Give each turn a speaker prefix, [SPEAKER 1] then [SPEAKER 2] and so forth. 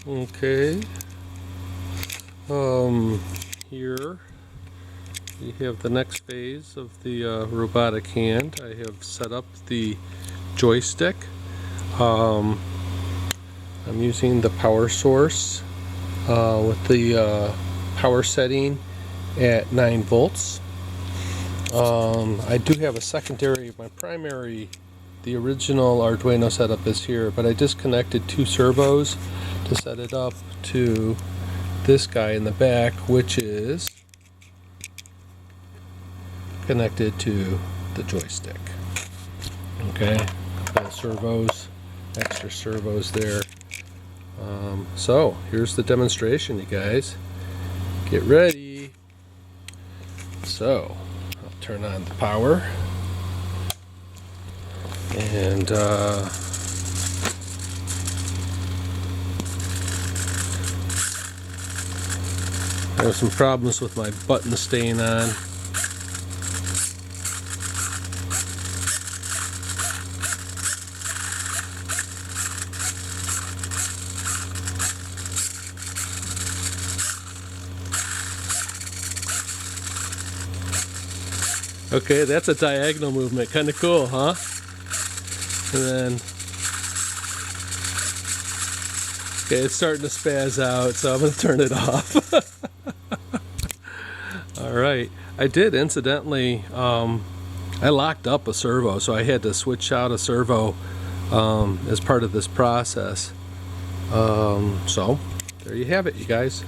[SPEAKER 1] Okay. Here we have the next phase of the robotic hand. I have set up the joystick. I'm using the power source with the power setting at 9 volts. I do have a secondary, my primary, the original Arduino setup is here, but I disconnected 2 servos to set it up to this guy in the back, which is connected to the joystick. Okay, couple of servos, extra servos there. So here's the demonstration, you guys. Get ready. So I'll turn on the power, and I have some problems with my button staying on. Okay, that's a diagonal movement. Kind of cool, huh? And then, okay, it's starting to spaz out, so I'm going to turn it off. Alright, I did incidentally, I locked up a servo, so I had to switch out a servo as part of this process. So, there you have it, you guys.